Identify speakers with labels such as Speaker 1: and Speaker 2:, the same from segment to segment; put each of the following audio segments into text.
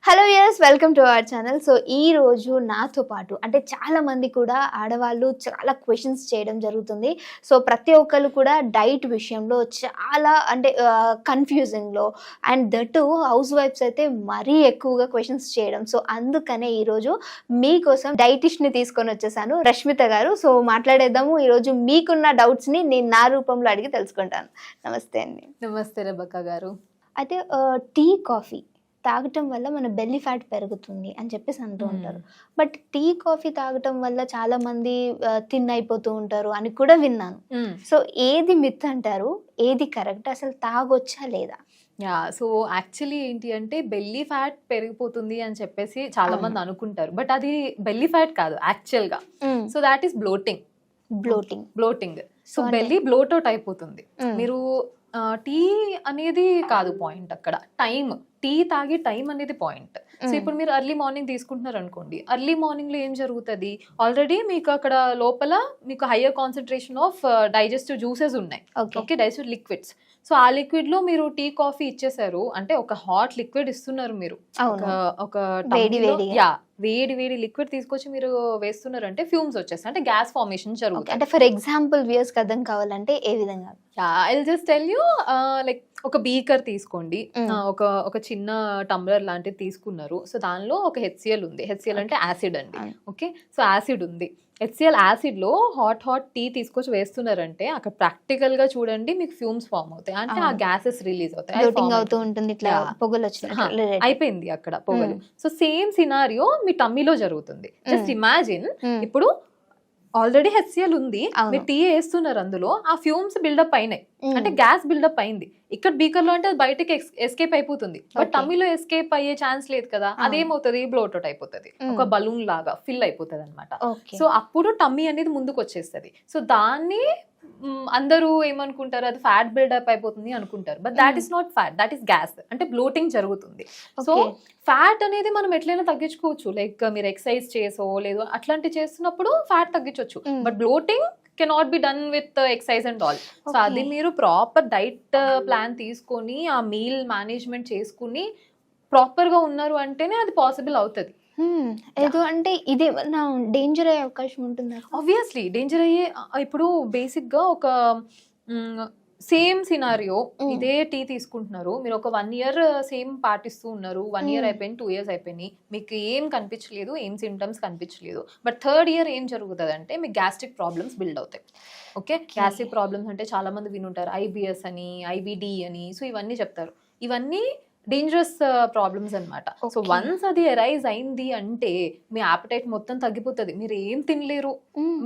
Speaker 1: Hello yes welcome to our channel. So ఈ రోజు నాతో పాటు అంటే చాలా మంది కూడా ఆడవాళ్ళు చాలా క్వశ్చన్స్ చేయడం జరుగుతుంది. సో ప్రతి ఒక్కరు కూడా డైట్ విషయంలో చాలా అంటే కన్ఫ్యూజింగ్లో అండ్ దట్ హౌస్ వైఫ్స్ అయితే మరీ ఎక్కువగా క్వశ్చన్స్ చేయడం. సో అందుకనే ఈరోజు మీకోసం డైటిషియన్ని తీసుకొని వచ్చేసాను, రష్మిత గారు. సో మాట్లాడేద్దాము. ఈరోజు మీకున్న డౌట్స్ని నేను నా రూపంలో అడిగి తెలుసుకుంటాను. నమస్తే అండి.
Speaker 2: నమస్తే రెబక్క గారు.
Speaker 1: అయితే టీ కాఫీ తాగటం వల్ల మన బెల్లీ ఫ్యాట్ పెరుగుతుంది అని చెప్పేసి అంటూ ఉంటారు. బట్ టీ కాఫీ తాగటం వల్ల చాలా మంది థిన్ అయిపోతూ ఉంటారు అని కూడా విన్నాను. సో ఏది మిత్ అంటారు, ఏది కరెక్ట్, అసలు తాగొచ్చా లేదా?
Speaker 2: సో యాక్చువల్లీ ఏంటి అంటే బెల్లీ ఫ్యాట్ పెరిగిపోతుంది అని చెప్పేసి చాలా మంది అనుకుంటారు, బట్ అది బెల్లీ ఫ్యాట్ కాదు యాక్చువల్ గా. So that is bloating. So belly blot out అయిపోతుంది. మీరు టీ అనేది కాదు పాయింట్, అక్కడ టీ తాగే టైం అనేది పాయింట్. సో ఇప్పుడు మీరు ఎర్లీ మార్నింగ్ తీసుకుంటున్నారు అనుకోండి, ఎర్లీ మార్నింగ్ లో ఏం జరుగుతుంది, ఆల్రెడీ మీకు అక్కడ లోపల మీకు higher concentration of digestive juices ఉన్నాయి, ఓకే, డైజెస్టివ్ లిక్విడ్స్. సో ఆ లిక్విడ్ లో మీరు టీ కాఫీ ఇచ్చేసారు అంటే ఒక హాట్ లిక్విడ్ ఇస్తున్నారు మీరు, ఒక వేడి లిక్విడ్ తీసుకొచ్చి మీరు వేస్తున్నారు అంటే ఫ్యూమ్స్ వచ్చేస్తాయి, అంటే గ్యాస్ ఫార్మేషన్ జరుగుతుంది.
Speaker 1: అంటే ఫర్ ఎగ్జాంపుల్ వ్యూయర్స్ కి అర్థం కావాలంటే ఏ విధంగా?
Speaker 2: I will just tell you, like ఒక బీకర్ తీసుకోండి, ఒక చిన్న టంబ్లర్ లాంటిది తీసుకున్నారు. సో దానిలో ఒక HCl ఉంది. HCl అంటే యాసిడ్ అండి, ఓకే. సో యాసిడ్ ఉంది. HCl యాసిడ్ లో హాట్ టీ తీసుకొచ్చి వేస్తున్నారంటే అక్కడ ప్రాక్టికల్ గా చూడండి మీకు ఫ్యూమ్స్ ఫామ్ అవుతాయి, అంటే ఆ గ్యాసెస్ రిలీజ్ అవుతాయి, అయిపోయింది అక్కడ పొగలు. సో సేమ్ సినారియో మీ టమ్మీలో జరుగుతుంది. జస్ట్ ఇమాజిన్, ఇప్పుడు ఆల్రెడీ HCl ఉంది, మీరు టీ వేస్తున్నారు, అందులో ఆ ఫ్యూమ్స్ బిల్డప్ అయినాయి, అంటే గ్యాస్ బిల్డప్ అయింది. ఇక్కడ బీకర్ లో అంటే అది బయటకి ఎస్కేప్ అయిపోతుంది, బట్ టమ్మీలో ఎస్కేప్ అయ్యే ఛాన్స్ లేదు కదా. అదేమవుతుంది, బ్లోట్ అవుట్ అయిపోతుంది, ఒక బలూన్ లాగా ఫిల్ అయిపోతుంది అనమాట. సో అప్పుడు టమ్మీ అనేది ముందుకు వచ్చేస్తుంది. సో దాన్ని అందరూ ఏమనుకుంటారు, అది ఫ్యాట్ బిల్డప్ అయిపోతుంది అనుకుంటారు, but that is not fat, that is gas, అంటే బ్లోటింగ్ జరుగుతుంది. సో ఫ్యాట్ అనేది మనం ఎట్లయినా తగ్గించుకోవచ్చు, లైక్ మీరు ఎక్సర్సైజ్ చేసో లేదో అట్లాంటి చేస్తున్నప్పుడు ఫ్యాట్ తగ్గించవచ్చు, but bloating cannot be done with exercise and all. So అది మీరు ప్రాపర్ డైట్ ప్లాన్ తీసుకొని ఆ మీల్ మేనేజ్మెంట్ చేసుకుని ప్రాపర్ గా ఉన్నారు అంటేనే అది పాసిబుల్ అవుతుంది.
Speaker 1: ఏదో అంటే ఇది డేంజర్ అయ్యే అవకాశం ఉంటుంది.
Speaker 2: ఆబ్వియస్లీ డేంజర్ అయ్యే, ఇప్పుడు బేసిక్ గా ఒక సేమ్ సినారియో, ఇదే టీ తీసుకుంటున్నారు, మీరు ఒక 1 year సేమ్ పాటిస్తూ ఉన్నారు, 1 year అయిపోయింది, 2 years అయిపోయినాయి, మీకు ఏం కనిపించలేదు, ఏం సిమ్టమ్స్ కనిపించలేదు, బట్ 3rd year ఏం జరుగుతుంది అంటే మీకు గ్యాస్ట్రిక్ ప్రాబ్లమ్స్ బిల్డ్ అవుతాయి. ఓకే, గ్యాస్ట్రిక్ ప్రాబ్లమ్స్ అంటే చాలా మంది వినుంటారు, IBS అని, IBD అని. సో ఇవన్నీ చెప్తారు, ఇవన్నీ డేంజరస్ ప్రాబ్లమ్స్ అనమాట. సో వన్స్ అది అరైజ్ అయింది అంటే మీ ఆపటైట్ మొత్తం తగ్గిపోతుంది, మీరు ఏం తినలేరు,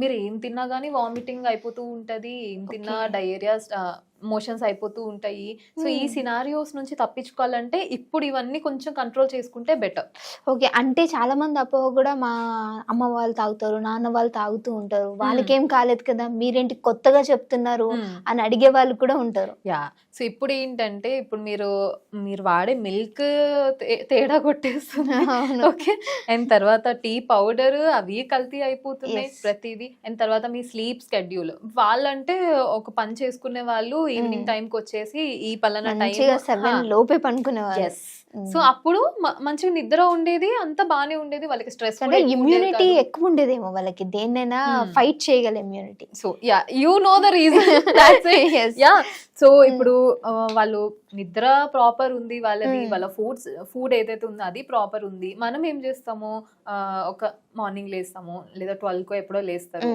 Speaker 2: మీరు ఏం తిన్నా గానీ వామిటింగ్ అయిపోతూ ఉంటది, ఏం తిన్నా డయేరియా మోషన్స్ అయిపోతూ ఉంటాయి. సో ఈ సినారియోస్ నుంచి తప్పించుకోవాలంటే ఇప్పుడు ఇవన్నీ కొంచెం కంట్రోల్ చేసుకుంటే బెటర్.
Speaker 1: ఓకే, అంటే చాలా మంది అపోహ కూడా మా అమ్మ వాళ్ళు తాగుతారు, నాన్న వాళ్ళు తాగుతూ ఉంటారు, వాళ్ళకేం కాలేదు కదా, మీరేంటి కొత్తగా చెప్తున్నారు అని అడిగే వాళ్ళు కూడా ఉంటారు.
Speaker 2: సో ఇప్పుడు ఏంటంటే, ఇప్పుడు మీరు వాడే మిల్క్ తేడా కొట్టేస్తుంది, ఓకే, అండ్ తర్వాత టీ పౌడర్ అవి కల్తీ అయిపోతున్నాయి ప్రతిదీ, అండ్ తర్వాత మీ స్లీప్ స్కెడ్యూల్, వాళ్ళంటే ఒక పని చేసుకునే వాళ్ళు ఈవినింగ్ టైం కి వచ్చేసి ఈ పలానా టైం
Speaker 1: 7 లోపే పనుకునేవారు.
Speaker 2: సో అప్పుడు మంచిగా నిద్ర ఉండేది, అంత బానే ఉండేది, వాళ్ళకి స్ట్రెస్
Speaker 1: అంటే ఇమ్యూనిటీ ఎక్కువ ఉండేదేమో వాళ్ళకి, దేన్నైనా ఫైట్ చేయగల immunity.
Speaker 2: So you know the reason. So ఇప్పుడు వాళ్ళు నిద్ర ప్రాపర్ ఉంది వాళ్ళది, వాళ్ళ ఫుడ్ ఏదైతే ఉందో అది ప్రాపర్ ఉంది. మనం ఏం చేస్తాము, ఒక మార్నింగ్ లేస్తాము, లేదా 12 కో ఎప్పుడో లేస్తారు,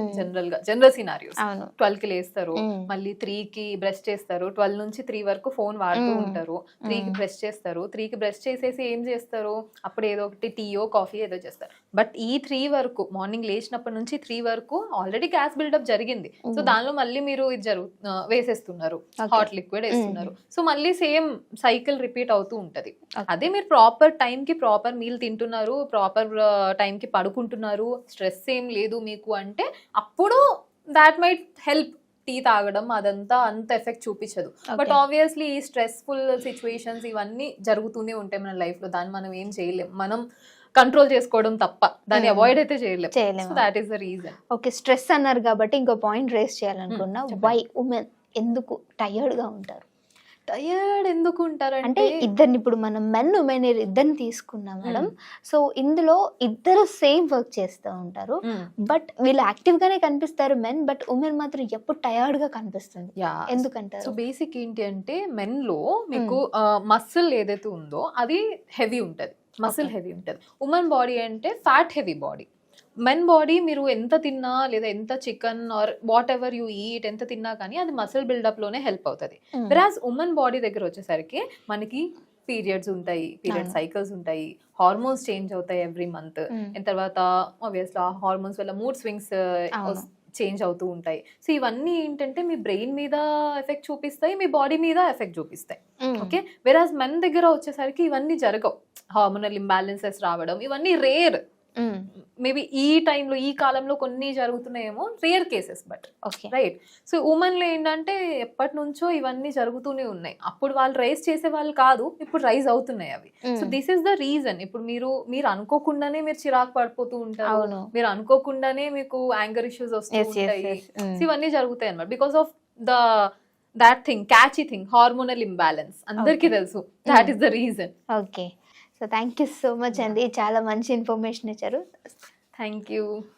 Speaker 2: జనరల్ సినారియోస్ 12 కి లేస్తారు, మళ్ళీ 3 కి బ్రష్ చేస్తారు, 12 నుంచి 3 వరకు ఫోన్ వాడుతూ ఉంటారు, 3 కి బ్రష్ చేస్తారు, 3 కి బ్రష్ చేసేసి ఏం చేస్తారు, అప్పుడు ఏదో ఒకటి టీయో కాఫీ ఏదో చేస్తారు. బట్ ఈ 3 వరకు, మార్నింగ్ లేచినప్పటి నుంచి 3 వరకు ఆల్రెడీ గ్యాస్ బిల్డప్ జరిగింది. సో దానిలో మళ్ళీ మీరు ఇది వేసేస్తున్నారు, హాట్ లిక్విడ్ వేస్తున్నారు. సో మళ్ళీ సేమ్ సైకిల్ రిపీట్ అవుతూ ఉంటది. అదే మీరు ప్రాపర్ టైం కి ప్రాపర్ మీల్ తింటున్నారు, ప్రాపర్ టైం కి పడుకుంటున్నారు, స్ట్రెస్ ఏం లేదు మీకు అంటే, అప్పుడు దాట్ మైట్ హెల్ప్. టీ తాగడం అదంతా అంత ఎఫెక్ట్ చూపించదు, బట్ ఆబ్వియస్లీ ఈ స్ట్రెస్ఫుల్ సిచ్యువేషన్స్ ఇవన్నీ జరుగుతూనే ఉంటాయి మన లైఫ్ లో, దాన్ని మనం ఏం చేయలేం, మనం కంట్రోల్ చేసుకోవడం తప్ప దాన్ని అవాయిడ్ అయితే చేయలేము. So that is the reason.
Speaker 1: Okay, stress అన్నారు కాబట్టి ఇంకో పాయింట్ రేస్ చేయాలనుకున్నా, వై ఉమెన్ ఎందుకు టైర్డ్ గా ఉంటారు?
Speaker 2: టయర్డ్ ఎందుకు
Speaker 1: అంటే
Speaker 2: ఉంటారంటే
Speaker 1: ఇద్దరిని ఇప్పుడు మనం మెన్ ఉమెన్ ఇద్దరిని తీసుకున్నాం మేడం. సో ఇందులో ఇద్దరు సేమ్ వర్క్ చేస్తూ ఉంటారు, బట్ వీళ్ళు యాక్టివ్ గానే కనిపిస్తారు మెన్, బట్ ఉమెన్ మాత్రం ఎప్పుడు టయర్డ్ గా కనిపిస్తుంది,
Speaker 2: యా సో
Speaker 1: ఎందుకంటారు?
Speaker 2: బేసిక్ ఏంటి అంటే మెన్ లో మీకు మసిల్ ఏదైతే ఉందో అది హెవీ ఉంటది, మసిల్ హెవీ ఉంటది. ఉమెన్ బాడీ అంటే fat heavy body. Men body మీరు ఎంత తిన్నా లేదా ఎంత chicken or what ever you eat ఎంత తిన్నా కానీ అది మసిల్ బిల్డప్ లోనే హెల్ప్ అవుతుంది. వెరాజ్ ఉమెన్ బాడీ దగ్గర వచ్చేసరికి మనకి పీరియడ్స్ ఉంటాయి, పీరియడ్ సైకిల్స్ ఉంటాయి, హార్మోన్స్ చేంజ్ అవుతాయి ఎవ్రీ మంత్. తర్వాత ఆబ్వియస్లీ ఆ హార్మోన్స్ వల్ల మూడ్ స్వింగ్స్ చేంజ్ అవుతూ ఉంటాయి. సో ఇవన్నీ ఏంటంటే మీ బ్రెయిన్ మీద ఎఫెక్ట్ చూపిస్తాయి, మీ బాడీ మీద ఎఫెక్ట్ చూపిస్తాయి. ఓకే, వెరాజ్ మెన్ దగ్గర వచ్చేసరికి ఇవన్నీ జరగవు. హార్మోనల్ ఇంబ్యాలెన్సెస్ రావడం ఇవన్నీ రేర్. మేబీ ఈ టైంలో ఈ కాలంలో కొన్ని జరుగుతున్నాయేమో, rare cases, but right. So women లో ఏంటంటే ఎప్పటి నుంచో ఇవన్నీ జరుగుతూనే ఉన్నాయి. అప్పుడు వాళ్ళు రైజ్ చేసే వాళ్ళు కాదు, ఇప్పుడు రైజ్ అవుతున్నాయి అవి. So this is the reason. ఇప్పుడు మీరు అనుకోకుండానే మీరు చిరాకు పడిపోతూ ఉంటారు, మీరు అనుకోకుండానే మీకు యాంగర్ ఇష్యూస్ వస్తూ ఉంటాయి. సో ఇవన్నీ జరుగుతాయి అన్నమాట because of that thing, catchy thing, hormonal imbalance. అందరికీ తెలుసు, that is the reason.
Speaker 1: Okay, so thank you so much అండి, చాలా మంచి ఇన్ఫర్మేషన్ ఇచ్చారు.
Speaker 2: Thank you.